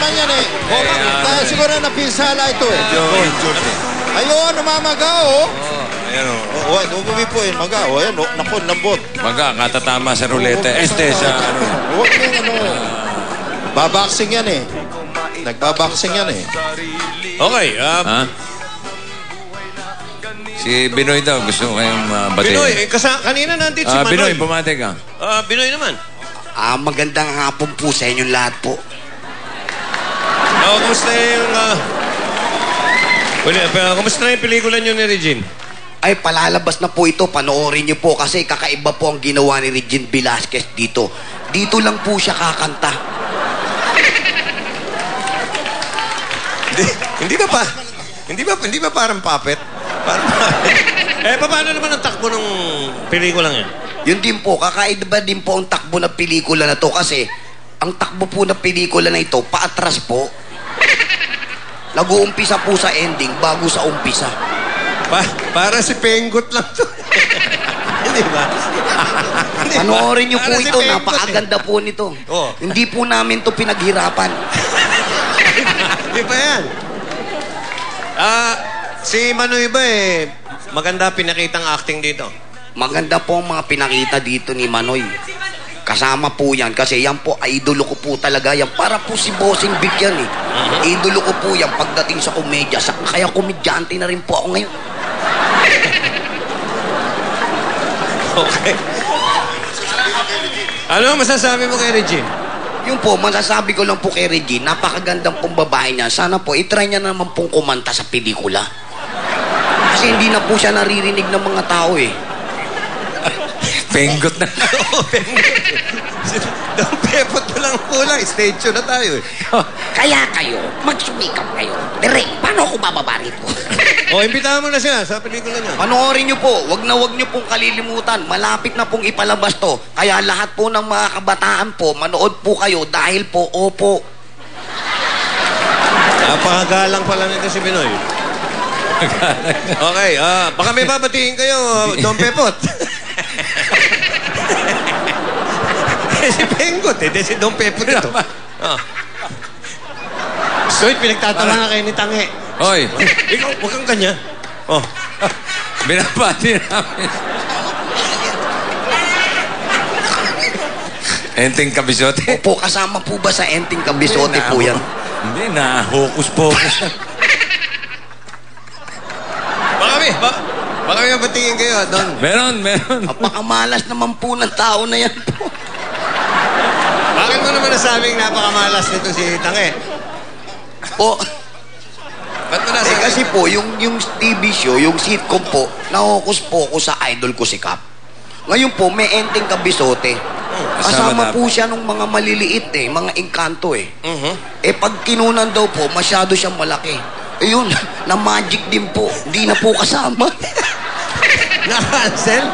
naman yan eh. Kaya siguro napinsala ito eh. Ayun, namamaga oh. Ayan o. Umuwi po yun, maga. O, ayan, naku, lambot. Maga, katatama sa rulete. Sa ano. Huwag yung ano. Baboxing yan eh. Nagbaboxing yan eh. Okay. Si Binoy daw, gusto ko kayong batiin. Binoy, kanina nandito si Manoy. Binoy, bumate ka. Binoy naman. Magandang hapon po sa inyong lahat po. Kumusta yung... kumusta na yung pelikula nyo ni Regine? Ay, palalabas na po ito. Panoorin niyo po kasi kakaiba po ang ginawa ni Regine Velasquez dito. Dito lang po siya kakanta. Hindi ba parang puppet? Paano naman ang takbo ng pelikulang yan? Yun din po, kakaiba din po ang takbo ng pelikula na to kasi ang takbo po ng pelikula na ito, paatras po. Nag-uumpisa po sa ending bago sa umpisa. Para si Penggot lang to. Hindi ba? Panoorin niyo po ito, napakaganda po nito. Oh. Hindi po namin to pinaghirapan. Di ba yan? Si Manoy ba maganda pinakitang acting dito? Maganda po ang mga pinakita dito ni Manoy. Kasama po yan kasi yan po, idolo ko po talaga yan. Para po si Bossing Vic yan eh. Idolo ko po yan pagdating sa komedya. Kaya komedyante na rin po ako ngayon. Okay. Ano masasabi mo kay Regine? Yun po, masasabi ko lang po kay Regine, napakagandang pong babae niya. Sana po, itry niya naman pong kumanta sa pelikula. Kasi hindi na po siya naririnig ng mga tao eh. Penggot na. Oo, Penggot. Don't pepot na lang kulang. Stage show na tayo eh. Kaya kayo, magsumikap kayo. Direk, paano ako bababa rito? Imbitahan mo na siya sa pelikula niya. Panoorin niyo po, wag na wag niyo pong kalilimutan. Malapit na pong ipalabas to. Kaya lahat po ng mga kabataan po, manood po kayo dahil po, opo. Napakagalang pala nito si Binoy. Okay, baka may babatiin kayo, Don Pepot. Si Penggot si Don Pepot ito. So, pinagtatawa na kayo ni Tange. Hoy. Ikaw, huwag kang kanya. Binabati namin. Enting Kabisote. Opo, kasama po ba sa Enting Kabisote po yan? Hindi na, hokus-pokus. Baka may babatiin kayo, Don. Meron. Napakamalas naman po ng tao na yan po. Bakit mo naman nasabing napakamalas nito si Tange? Po. Ba't mo nasabing? Kasi po, yung TV show, yung sitcom po, na-focus po ko sa idol ko si Cap. Ngayon po, may Enting Kabisote. Kasama po siya nung mga maliliit mga engkanto pag kinunan daw po, masyado siyang malaki. Ayun, na-magic din po. Hindi na po kasama. Na-cancel?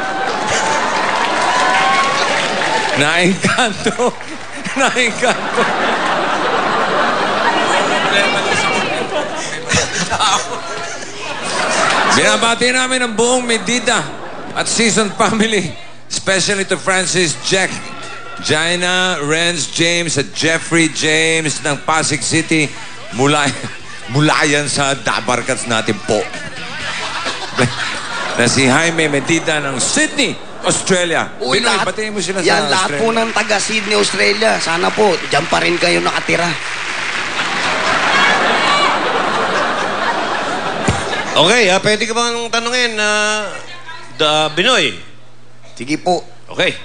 Na-engkanto. Binabati namin ang buong Medida at Season Family, especially to Francis, Jack, Jaina, Renz, James at Jeffrey James ng Pasig City. Mula yan sa Dabarkats natin po. Na si Jaime Medida ng Sydney, Australia. Binoy, batiin mo sila sa Australia. Lahat po ng taga Sydney, Australia. Sana po, dyan pa rin kayo nakatira. Okay, pwede ka bang tanungin Binoy? Sige po. Okay.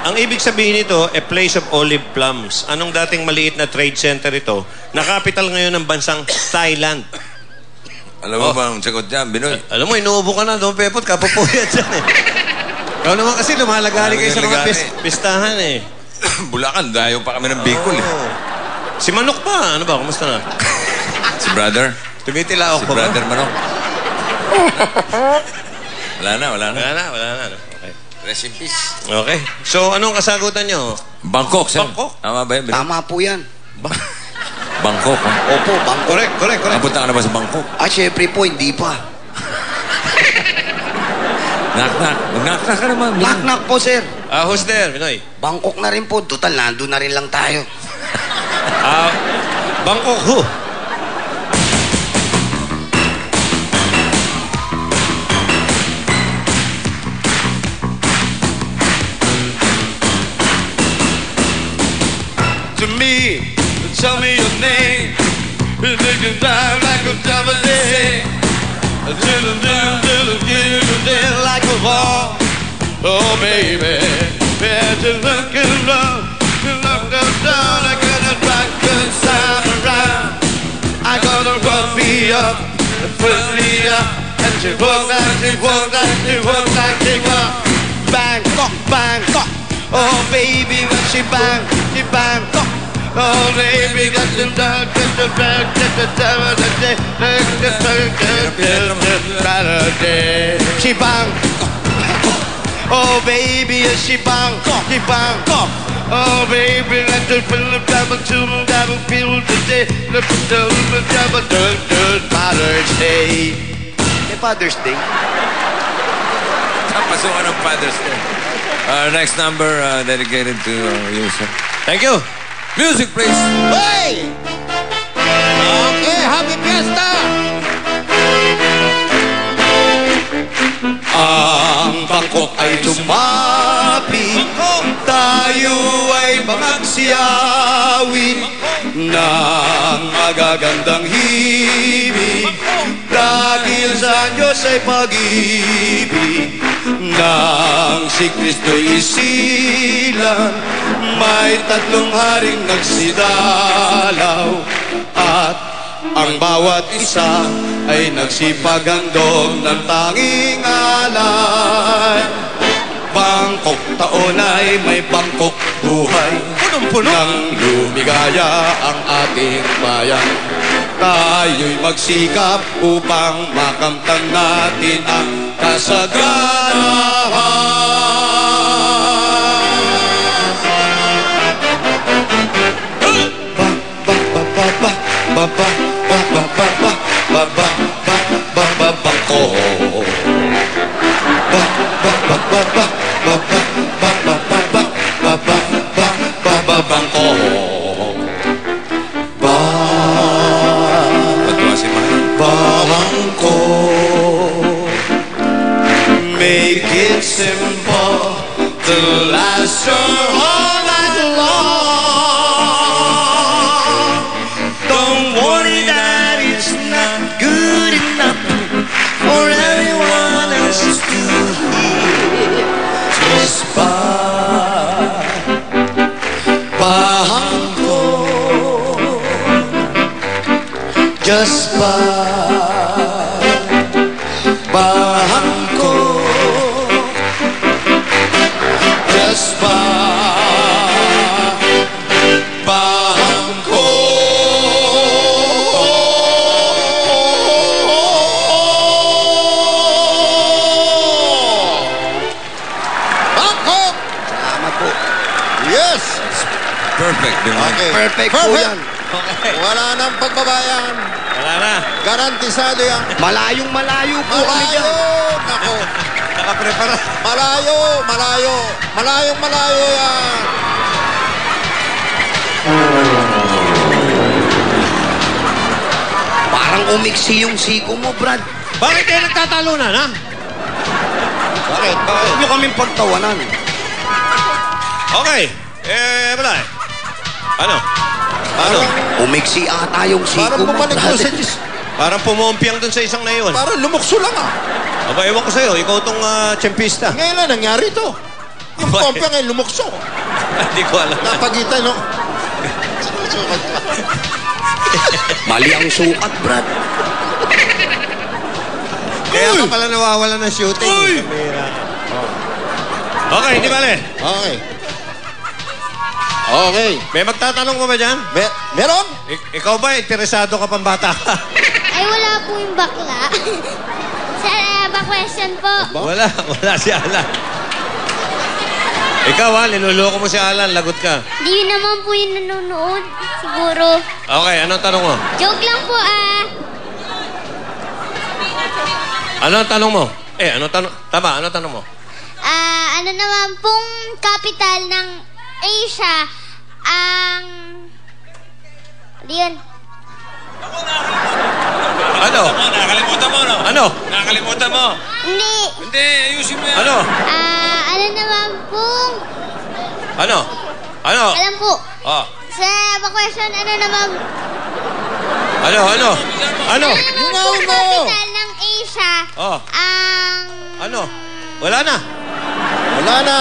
Ang ibig sabihin nito, a place of olive plums. Anong dating maliit na trade center ito? Na capital ngayon ng bansang Thailand. Alam mo ba ang sagot dyan, Binoy? Alam mo, inuubo ka na, Don Pepot, kapupuyat dyan eh. Ikaw naman kasi lumalagali kayo sa mga pistahan eh. Bulacan, dayo pa kami ng Bicol eh. Si Manok pa, ano ba? Kumusta na? Si brother? Tumitila ako si brother Manok. Wala na. Okay. Rest in peace. Okay. So, anong kasagutan nyo? Bangkok, sir. Bangkok? Tama ba yun? Tama po yan. Bangkok. Opo, Bangkok. Correct. Napunta ka na ba sa Bangkok? Syempre po, hindi pa. Knock-knock. Knock-knock ka naman. Knock-knock po, sir. Who's there, Binoy? Bangkok na rin po. Total, nandun na rin lang tayo. Bangkok Ho. To me, tell me your name. You make it drive like a Chevrolet. Like a wall. Oh, baby. Yeah, just look and run. You look down. I gotta rock the time around. I gotta rub me up and put me up. And she walk like she walk like she walk like she walk. Bang, bang, oh, baby, when she bang, oh, baby, got the dog, get the bag, get the devil, she bang. Oh, baby, she bang, she bang. Oh, baby, let the double to double feel the day, the Father's Day. May Father's Day. Pasukan ng Father's Day. Next number dedicated to you, sir. Thank you. Music, please. Hey! Okay, happy fiesta! Ang Bangkok ay tumapi, tayo ay magsiyawi ng magagandang himig dahil sa Diyos ay pag-ibig nang si Kristo'y isilang may 3 haring nagsidalaw at ang bawat isa ay nagsipaghandog ng tanging alay. Bangkok taon ay may Bangkok buhay, punong-puno nang lumigaya ang ating bayan. Tayo'y magsikap upang makamtan natin ang kasaganahan. Make it simple, the last all night long. Don't worry that it's not good enough for everyone else to hear. Just Bangkok, just Bangkok, just Bangkok! Salamat po. Yes! Perfect. Okay. Perfect po yan. Wala nang pagbabayan. Wala na. Garantisado yan. Malayong malayo po kami dyan. Malayo! Nako. Nakaprepara. Malayo! Malayo! Malayong malayo yan. Parang umiksi yung siko mo, Brad. Bakit kayo nagtatalunan, ha? Bakit? Huwag nyo kaming pagtawanan. Okay. Wala eh. Ano? Umiksi ata yung siko Parang mo, bumalik Brad. ko sa Diyos. Parang pumompiang dun sa isang na yun. Parang lumukso lang ah. Aba, ewan ko sa'yo. Ikaw tong tsempista. Ngayon lang nangyari to. Yung Bakit? pompa ngayon lumukso. Hindi ko alam. Napagitan, no? Mali ang sukat, Brad. Kaya ka pala nawawala ng shooting. Uy! Okay, di bale. Okay. Okay. May magtatanong mo ba dyan? Meron? Ikaw ba, interesado ka pang bata ka? Ay, wala po yung bakla. Sir, ba question po? Wala si Alan. Ikaw niloloko mo si Alan, lagot ka. Di naman po yung nanonood, siguro. Okay, anong tanong mo? Joke lang po Anong tanong mo? Anong tanong? Tama, anong tanong mo? Ano naman pong capital ng Asia ang Di yun. Ano? Nakalimutan mo, no? Ano? Nakalimutan mo. Hindi. Hindi, ayusin mo yan. Ano? Ano naman pong... Ano? Ano? Alam po. Oh. Sa evacuation, ano naman... Ano? Ano? Ano? Ano naman pong capital ng Asia Oh. ang... Ano? Wala na. Wala na.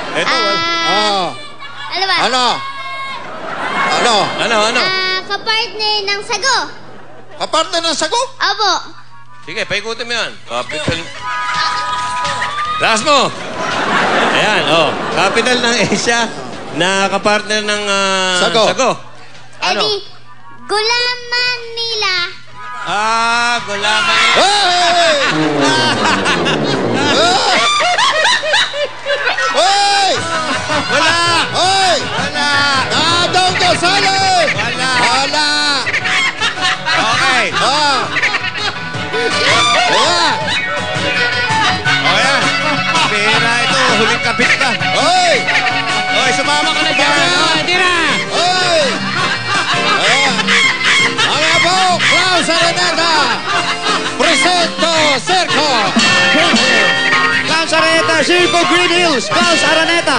Eto, wala. Ah. Ano ba? Ano? Ano? Ano? Ano? Kapartner ng sago. Kapartner ng sago? Opo. Sige, paikutin mo yan. Capital. Last mo. Ayan, oh. Capital ng Asia na kapartner ng Sago. Ano? Edi, gulaman nila. Gulaman. Hey! Hey! Wala! Hey! Wala! Nadong kasali! Wala! Wala! Okay. Ah! Ayan! Okay. Pera ito. Huling kapit ka. Hey! Okay, sumama ka na dyan. Hindi na! Hey! Ayan! Mga po, Klaus Araneta! Presento, Circo! Klaus Araneta, Circo Green Hills, Klaus Araneta.